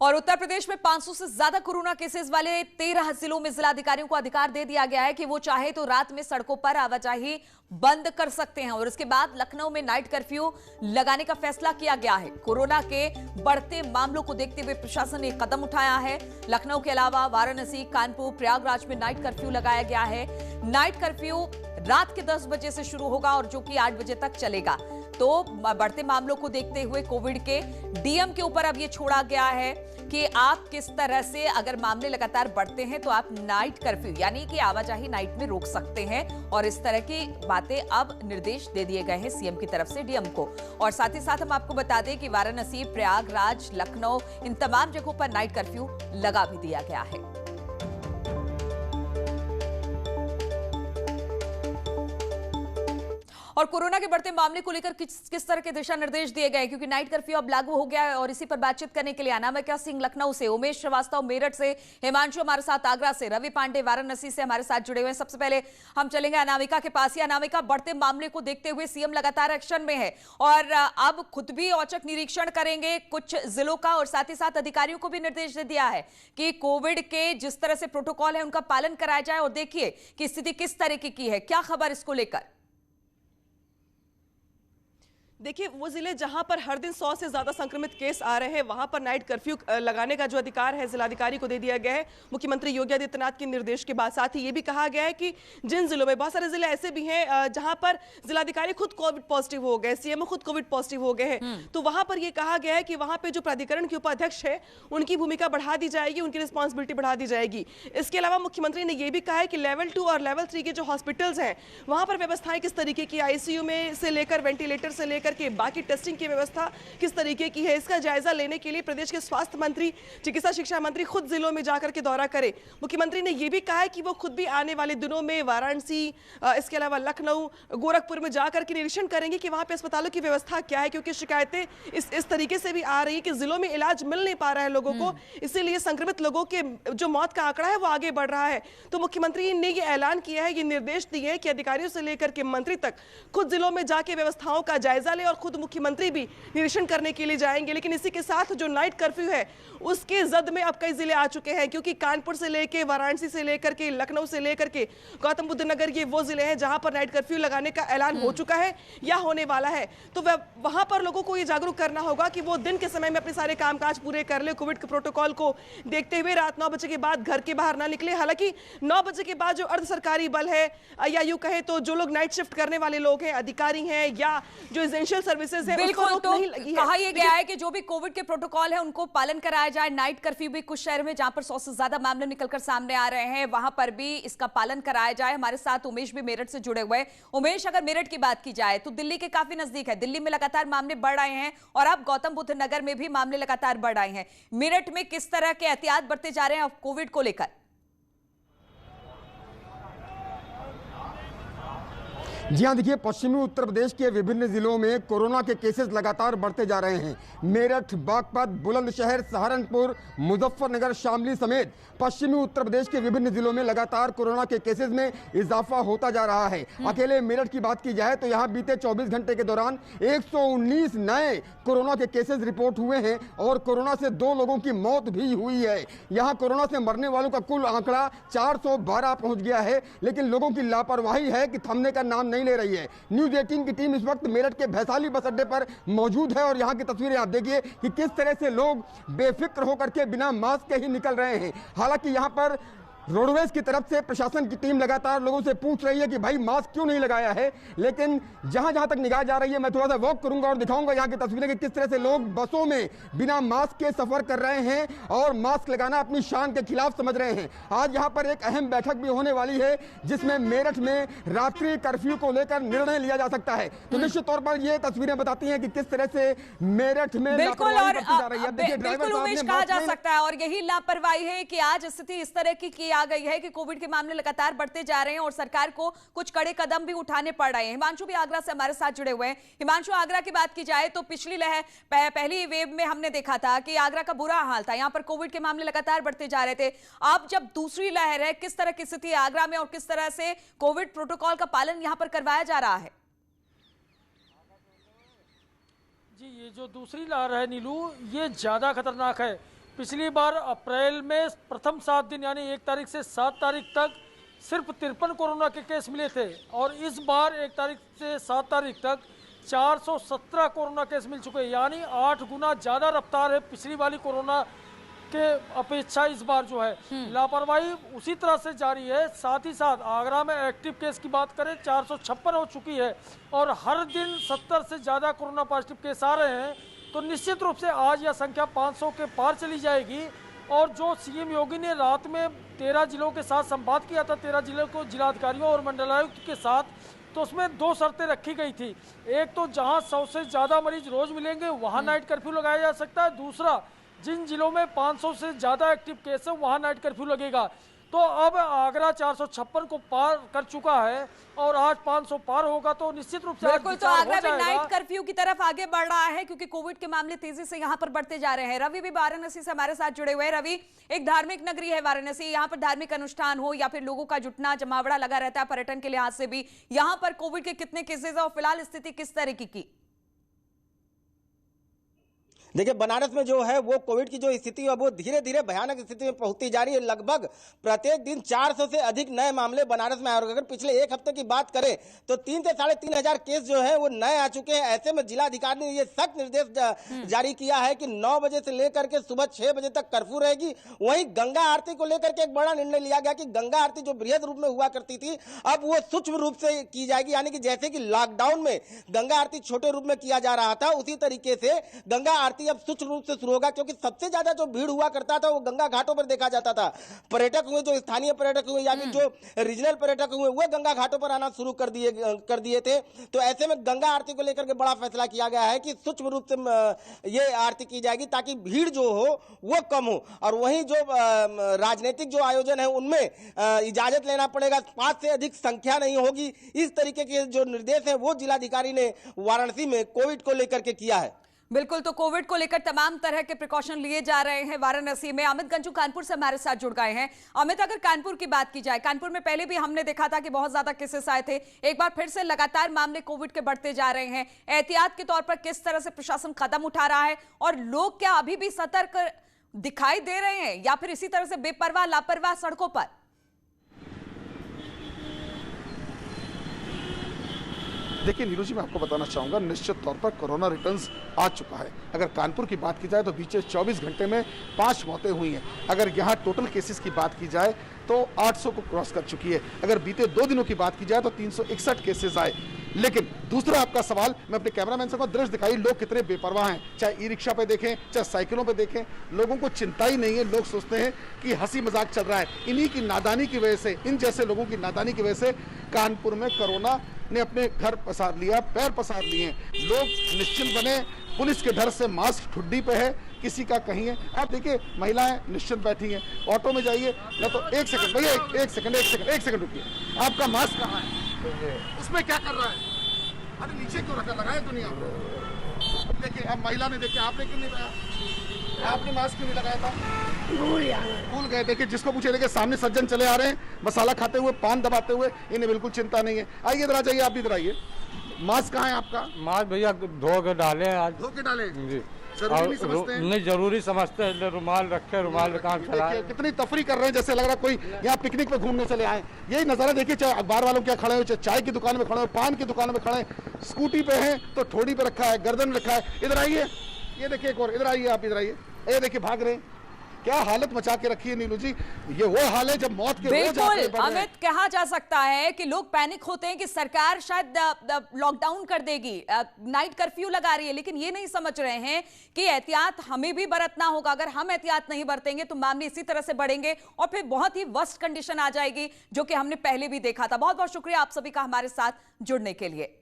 और उत्तर प्रदेश में 500 से ज्यादा कोरोना केसेस वाले 13 जिलों में जिलाधिकारियों को अधिकार दे दिया गया है कि वो चाहे तो रात में सड़कों पर आवाजाही बंद कर सकते हैं। और इसके बाद लखनऊ में नाइट कर्फ्यू लगाने का फैसला किया गया है। कोरोना के बढ़ते मामलों को देखते हुए प्रशासन ने कदम उठाया है। लखनऊ के अलावा वाराणसी, कानपुर, प्रयागराज में नाइट कर्फ्यू लगाया गया है। नाइट कर्फ्यू रात के 10 बजे से शुरू होगा और जो कि 8 बजे तक चलेगा। तो बढ़ते मामलों को देखते हुए कोविड के डीएम के ऊपर अब यह छोड़ा गया है कि आप किस तरह से, अगर मामले लगातार बढ़ते हैं तो आप नाइट कर्फ्यू यानी कि आवाजाही नाइट में रोक सकते हैं। और इस तरह की बातें अब निर्देश दे दिए गए हैं सीएम की तरफ से डीएम को। और साथ ही साथ हम आपको बता दें कि वाराणसी, प्रयागराज, लखनऊ, इन तमाम जगहों पर नाइट कर्फ्यू लगा भी दिया गया है। और कोरोना के बढ़ते मामले को लेकर किस तरह के दिशा निर्देश दिए गए, क्योंकि नाइट कर्फ्यू अब लागू हो गया है। और इसी पर बातचीत करने के लिए अनामिका सिंह लखनऊ से, उमेश श्रीवास्तव मेरठ से, हिमांशु हमारे साथ आगरा से, रवि पांडे वाराणसी से हमारे साथ जुड़े हुए हैं। सबसे पहले हम चलेंगे अनामिका के पास ही। अनामिका, बढ़ते मामले को देखते हुए सीएम लगातार एक्शन में है और अब खुद भी औचक निरीक्षण करेंगे कुछ जिलों का, और साथ ही साथ अधिकारियों को भी निर्देश दे दिया है कि कोविड के जिस तरह से प्रोटोकॉल है उनका पालन कराया जाए। और देखिए कि स्थिति किस तरीके की है, क्या खबर इसको लेकर? देखिए, वो जिले जहां पर हर दिन 100 से ज्यादा संक्रमित केस आ रहे हैं वहां पर नाइट कर्फ्यू लगाने का जो अधिकार है जिलाधिकारी को दे दिया गया है मुख्यमंत्री योगी आदित्यनाथ के निर्देश के बाद। साथ ही ये भी कहा गया है कि जिन जिलों में, बहुत सारे जिले ऐसे भी हैं जहां पर जिलाधिकारी खुद कोविड पॉजिटिव हो गए, सीएमओ खुद कोविड पॉजिटिव हो गए हैं, तो वहां पर यह कहा गया है कि वहां पर जो प्राधिकरण के उपाध्यक्ष है उनकी भूमिका बढ़ा दी जाएगी, उनकी रिस्पॉन्सिबिलिटी बढ़ा दी जाएगी। इसके अलावा मुख्यमंत्री ने यह भी कहा है कि लेवल 2 और लेवल 3 के जो हॉस्पिटल्स हैं वहां पर व्यवस्थाएं किस तरीके की, आईसीयू में से लेकर वेंटिलेटर से लेकर के बाकी टेस्टिंग की व्यवस्था किस तरीके की है, इसका जायजा लेने के लिए प्रदेश के स्वास्थ्य मंत्री, चिकित्सा शिक्षा मंत्री खुद जिलों में जाकर के दौरा करें। मुख्यमंत्री ने यह भी कहा है कि वो खुद भी आने वाले दिनों में वाराणसी, इसके अलावा लखनऊ, गोरखपुर में जाकर के निरीक्षण करेंगे कि वहां पे अस्पतालों की व्यवस्था क्या है, क्योंकि शिकायतें इस तरीके से भी आ रही है कि जिलों में इलाज मिल नहीं पा रहा है लोगों को, इसीलिए संक्रमित लोगों के जो मौत का आंकड़ा है वो आगे बढ़ रहा है। तो मुख्यमंत्री ने यह ऐलान किया है, ये निर्देश दिए हैं कि अधिकारियों से लेकर के मंत्री तक खुद जिलों में जाके व्यवस्थाओं का जायजा ले और खुद मुख्यमंत्री भी निरीक्षण करने के लिए जाएंगे। लेकिन इसी के साथ जो नाइट कर्फ्यू है उसके जद में अब कई जिले आ चुके हैं, क्योंकि कानपुर से लेकर, वाराणसी से लेकर के, लखनऊ से लेकर के गौतम बुद्ध नगर, ये वो जिले हैं जहां पर नाइट कर्फ्यू लगाने का ऐलान हो चुका है या होने वाला है। तो वहां पर लोगों को ये जागरूक करना होगा कि वो दिन के समय में अपने सारे कामकाज पूरे कर ले, कोविड के प्रोटोकॉल को देखते हुए रात 9 बजे के बाद घर के बाहर ना निकले। हालांकि 9 बजे के बाद जो अर्ध सरकारी बल है या यूं कहे तो जो लोग नाइट शिफ्ट करने वाले लोग हैं, अधिकारी हैं या जो एसेंशियल सर्विसेज है, बिल्कुल, तो कहा यह गया है कि जो भी कोविड के प्रोटोकॉल है उनको पालन कराया जाए। नाइट कर्फ्यू भी कुछ शहर में जहां पर 100 से ज्यादा मामले निकलकर सामने आ रहे हैं वहां पर भी इसका पालन कराया जाए। हमारे साथ उमेश भी मेरठ से जुड़े हुए हैं। उमेश, अगर मेरठ की बात की जाए तो दिल्ली के काफी नजदीक है, दिल्ली में लगातार मामले बढ़ रहे हैं और अब गौतम बुद्ध नगर में भी मामले लगातार बढ़ रहे हैं। मेरठ में किस तरह के एहतियात बरते जा रहे हैं कोविड को लेकर? जी हाँ, देखिए, पश्चिमी उत्तर प्रदेश के विभिन्न जिलों में कोरोना के केसेस लगातार बढ़ते जा रहे हैं। मेरठ, बागपत, बुलंदशहर, सहारनपुर, मुजफ्फरनगर, शामली समेत पश्चिमी उत्तर प्रदेश के विभिन्न जिलों में लगातार कोरोना के केसेस में इजाफा होता जा रहा है। अकेले मेरठ की बात की जाए तो यहाँ बीते 24 घंटे के दौरान 119 नए कोरोना के केसेस रिपोर्ट हुए हैं और कोरोना से 2 लोगों की मौत भी हुई है। यहाँ कोरोना से मरने वालों का कुल आंकड़ा 412 पहुंच गया है, लेकिन लोगों की लापरवाही है कि थमने का नाम नहीं ले रही है। न्यूज़ 18 की टीम इस वक्त मेरठ के वैशाली बस अड्डे पर मौजूद है और यहां की तस्वीरें आप देखिए कि किस तरह से लोग बेफिक्र होकर के बिना मास्क के ही निकल रहे हैं। हालांकि यहां पर रोडवेज की तरफ से प्रशासन की टीम लगातार लोगों से पूछ रही है कि भाई मास्क क्यों नहीं लगाया है, लेकिन जहां जहां तक निगाह जा रही है मैं थोड़ा सा वॉक करूंगा और दिखाऊंगा यहां की तस्वीरें कि किस तरह से लोग बसों में बिना मास्क के सफर कर रहे हैं और मास्क लगाना अपनी शान के खिलाफ समझ रहे हैं। आज यहां पर एक अहम बैठक भी होने वाली है जिसमें मेरठ में रात्रि कर्फ्यू को लेकर निर्णय लिया जा सकता है। तो निश्चित तौर पर ये तस्वीरें बताती हैं कि किस तरह से मेरठ में बिल्कुल उमेश कहा जा सकता है, और यही लापरवाही है कि आज स्थिति इस तरह की आ गई है कि कोविड के मामले लगातार बढ़ते जा रहे हैं और सरकार को कुछ कड़े कदम भी उठाने पड़ रहे हैं। हिमांशु भी आगरा से हमारे साथ जुड़े हुए हैं। हिमांशु, आगरा की बात की जाए तो पिछली लहर, पहली वेव में हमने देखा था कि आगरा का बुरा हाल था, यहां पर कोविड के मामले लगातार बढ़ते जा रहे थे। अब जब दूसरी लहर है, किस तरह की स्थिति है आगरा में और किस तरह से कोविड प्रोटोकॉल का पालन यहां पर करवाया जा रहा है? जी, ये जो दूसरी लहर है नीलू, ये ज्यादा खतरनाक है पिछली बार अप्रैल में प्रथम 7 दिन यानी 1 तारीख से 7 तारीख तक सिर्फ 53 कोरोना के केस मिले थे और इस बार 1 तारीख से 7 तारीख तक 417 कोरोना केस मिल चुके हैं, यानी 8 गुना ज़्यादा रफ्तार है पिछली वाली कोरोना के अपेक्षा इस बार जो है। लापरवाही उसी तरह से जारी है। साथ ही साथ आगरा में एक्टिव केस की बात करें 456 हो चुकी है और हर दिन 70 से ज़्यादा कोरोना पॉजिटिव केस आ रहे हैं, तो निश्चित रूप से आज यह संख्या 500 के पार चली जाएगी। और जो सीएम योगी ने रात में 13 जिलों के साथ संवाद किया था, 13 जिलों को जिलाधिकारियों और मंडलायुक्त के साथ, तो उसमें 2 शर्तें रखी गई थी। एक तो जहां 100 से ज़्यादा मरीज रोज मिलेंगे वहां नाइट कर्फ्यू लगाया जा सकता है, दूसरा जिन जिलों में 500 से ज़्यादा एक्टिव केस है वहां नाइट कर्फ्यू लगेगा। तो अब आगरा 456 को पार कर चुका है और आज 500 पार होगा, तो निश्चित रूप से बिल्कुल। तो आगरा में नाइट कर्फ्यू की तरफ आगे बढ़ रहा है क्योंकि कोविड के मामले तेजी से यहां पर बढ़ते जा रहे हैं। रवि भी वाराणसी से हमारे साथ जुड़े हुए हैं। रवि, एक धार्मिक नगरी है वाराणसी, यहाँ पर धार्मिक अनुष्ठान हो या फिर लोगों का जुटना जमावड़ा लगा रहता है पर्यटन के लिहाज से भी। यहाँ पर कोविड के कितने केसेज और फिलहाल स्थिति किस तरीके की? देखिए, बनारस में जो है वो कोविड की जो स्थिति है वो धीरे धीरे भयानक स्थिति में पहुंचती जा रही है। लगभग प्रत्येक दिन 400 से अधिक नए मामले बनारस में आए और अगर पिछले 1 हफ्ते की बात करें तो 3 से 3,500 केस जो है वो नए आ चुके हैं। ऐसे में जिलाधिकारी ने ये सख्त निर्देश जारी किया है कि 9 बजे से लेकर के सुबह 6 बजे तक कर्फ्यू रहेगी। वहीं गंगा आरती को लेकर के एक बड़ा निर्णय लिया गया कि गंगा आरती जो बृहद रूप में हुआ करती थी अब वो सूक्ष्म रूप से की जाएगी, यानी कि जैसे कि लॉकडाउन में गंगा आरती छोटे रूप में किया जा रहा था उसी तरीके से गंगा आरती अब सूक्ष्म रूप से शुरू होगा। क्योंकि सबसे ज्यादा जो भीड़ हुआ करता था वो गंगा घाटों पर देखा जाता था। पर्यटक हुए, जो स्थानीय पर्यटक हुए या फिर जो रीजनल पर्यटक हुए वो गंगा घाटों पर आना शुरू कर दिए थे। तो ऐसे में गंगा आरती को लेकर के बड़ा फैसला किया गया है कि सूक्ष्म रूप से ये आरती की जाएगी ताकि भीड़ जो हो वो कम हो। और वहीं जो राजनीतिक जो आयोजन है उनमें इजाजत लेना पड़ेगा, 5 से अधिक संख्या नहीं होगी। इस तरीके के जो निर्देश है वो जिलाधिकारी ने वाराणसी में कोविड को लेकर के किया है। बिल्कुल, तो कोविड को लेकर तमाम तरह के प्रिकॉशन लिए जा रहे हैं वाराणसी में। अमित गंजू कानपुर से हमारे साथ जुड़ गए हैं। अमित, अगर कानपुर की बात की जाए, कानपुर में पहले भी हमने देखा था कि बहुत ज्यादा केसेस आए थे, एक बार फिर से लगातार मामले कोविड के बढ़ते जा रहे हैं। एहतियात के तौर पर किस तरह से प्रशासन कदम उठा रहा है और लोग क्या अभी भी सतर्क दिखाई दे रहे हैं या फिर इसी तरह से बेपरवाह लापरवाह सड़कों पर? देखिए नीरू जी, मैं आपको बताना चाहूँगा, निश्चित तौर पर कोरोना रिटर्न्स आ चुका है। अगर कानपुर की बात की जाए तो बीते 24 घंटे में 5 मौतें हुई हैं। अगर यहाँ टोटल केसेस की बात की जाए तो 800 को क्रॉस कर चुकी है। अगर बीते 2 दिनों की बात की जाए तो 361 केसेस आए। लेकिन दूसरा आपका सवाल, मैं अपने कैमरामैन से को दृश्य दिखाई, लोग कितने बेपरवाह हैं। चाहे ई रिक्शा पे देखें, चाहे साइकिलों पे देखें, लोगों को चिंता ही नहीं है। लोग सोचते हैं कि हंसी मजाक चल रहा है। इन्हीं की नादानी की वजह से, इन जैसे लोगों की नादानी की वजह से कानपुर में कोरोना ने अपने घर पसार लिया, पैर पसार लिए हैं। लोग निश्चिंत बने, पुलिस के डर से मास्क ठुड्डी पे है, किसी का कहीं है। आप देखिए, महिलाएं निश्चिंत बैठी हैं। ऑटो में जाइए ना तो एक सेकंड भैया, एक सेकंड रुकिए, आपका मास्क कहाँ है? उसमें क्या कर रहा है? अरे नीचे क्यों रखा, लगाया क्यों नहीं आपने? देखिए, अब महिला ने, देखिए आपने क्यों नहीं लगाया? आपने मास्क क्यों नहीं लगाया था? भूल गए। देखिए, जिसको पूछे, देखिए सामने सज्जन चले आ रहे हैं, मसाला खाते हुए, पान दबाते हुए, इन्हें बिल्कुल चिंता नहीं है। आइए इधर आ जाइए, आप भी इधर आइए। मास्क कहाँ है आपका? मास्क भैया धो के डाले आज। धो के डाले जी। जरूरी नहीं समझते हैं? नहीं जरूरी समझते हैं, रुमाल रखे, रुमाल में काम चला। कितनी तफरी कर रहे हैं, जैसे लग रहा है कोई यहाँ पिकनिक पे घूमने चले आए। यही नजारा देखिए, चाहे अखबार वालों क्या खड़े हो, चाहे चाय की दुकान में खड़े हो, पान की दुकान में खड़े, स्कूटी पे हैं तो ठोड़ी पे रखा है, गर्दन में रखा है। इधर आइए, ये देखिए एक और, इधर आइए, आप इधर आइए। ये देखिए भाग रहे हैं। क्या हालत मचा के रखी है नीलू जी। ये वो हाल है जब मौत के रोज आंकड़े बढ़ रहे हैं। अमित, कहा जा सकता है कि लोग पैनिक होते हैं कि सरकार शायद लॉकडाउन कर देगी, नाइट कर्फ्यू लगा रही है, लेकिन ये नहीं समझ रहे हैं कि एहतियात हमें भी बरतना होगा। अगर हम एहतियात नहीं बरतेंगे तो मामले इसी तरह से बढ़ेंगे और फिर बहुत ही वर्स्ट कंडीशन आ जाएगी, जो कि हमने पहले भी देखा था। बहुत बहुत शुक्रिया आप सभी का हमारे साथ जुड़ने के लिए।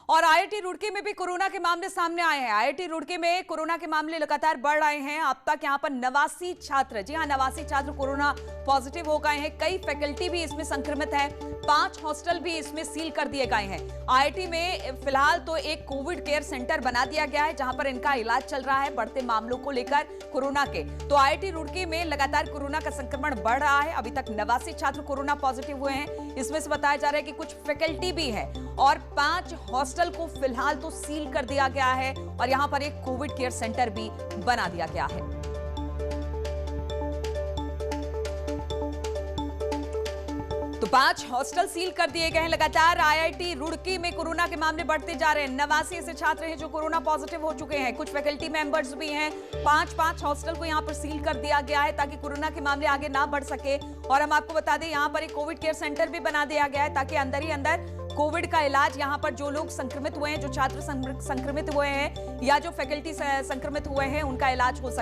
और आईआईटी रुड़की में भी कोरोना के मामले सामने आए हैं। आईआईटी रुड़की में कोरोना के मामले लगातार बढ़ रहे हैं। अब तक यहां पर 89 छात्र, जी हां 89 छात्र कोरोना पॉजिटिव हो गए हैं। कई फैकल्टी भी इसमें संक्रमित हैं। 5 हॉस्टल भी इसमें सील कर दिए गए हैं। आईआईटी में फिलहाल तो एक कोविड केयर सेंटर बना दिया गया है जहां पर इनका इलाज चल रहा है बढ़ते मामलों को लेकर कोरोना के। तो आईआईटी रुड़की में लगातार कोरोना का संक्रमण बढ़ रहा है। अभी तक 89 छात्र कोरोना पॉजिटिव हुए हैं। इसमें से बताया जा रहा है कि कुछ फैकल्टी भी है और 5 हॉस्टल को फिलहाल तो सील कर दिया गया है और यहां पर एक कोविड केयर सेंटर भी बना दिया गया है। 5 हॉस्टल सील कर दिए गए हैं। लगातार आईआईटी रुड़की में कोरोना के मामले बढ़ते जा रहे हैं। 89 ऐसे छात्र हैं जो कोरोना पॉजिटिव हो चुके हैं। कुछ फैकल्टी मेंबर्स भी हैं। 5 हॉस्टल को यहां पर सील कर दिया गया है ताकि कोरोना के मामले आगे ना बढ़ सके। और हम आपको बता दें, यहां पर एक कोविड केयर सेंटर भी बना दिया गया है ताकि अंदर ही अंदर कोविड का इलाज, यहां पर जो लोग संक्रमित हुए हैं, जो छात्र संक्रमित हुए हैं या जो फैकल्टी संक्रमित हुए हैं, उनका इलाज हो सके।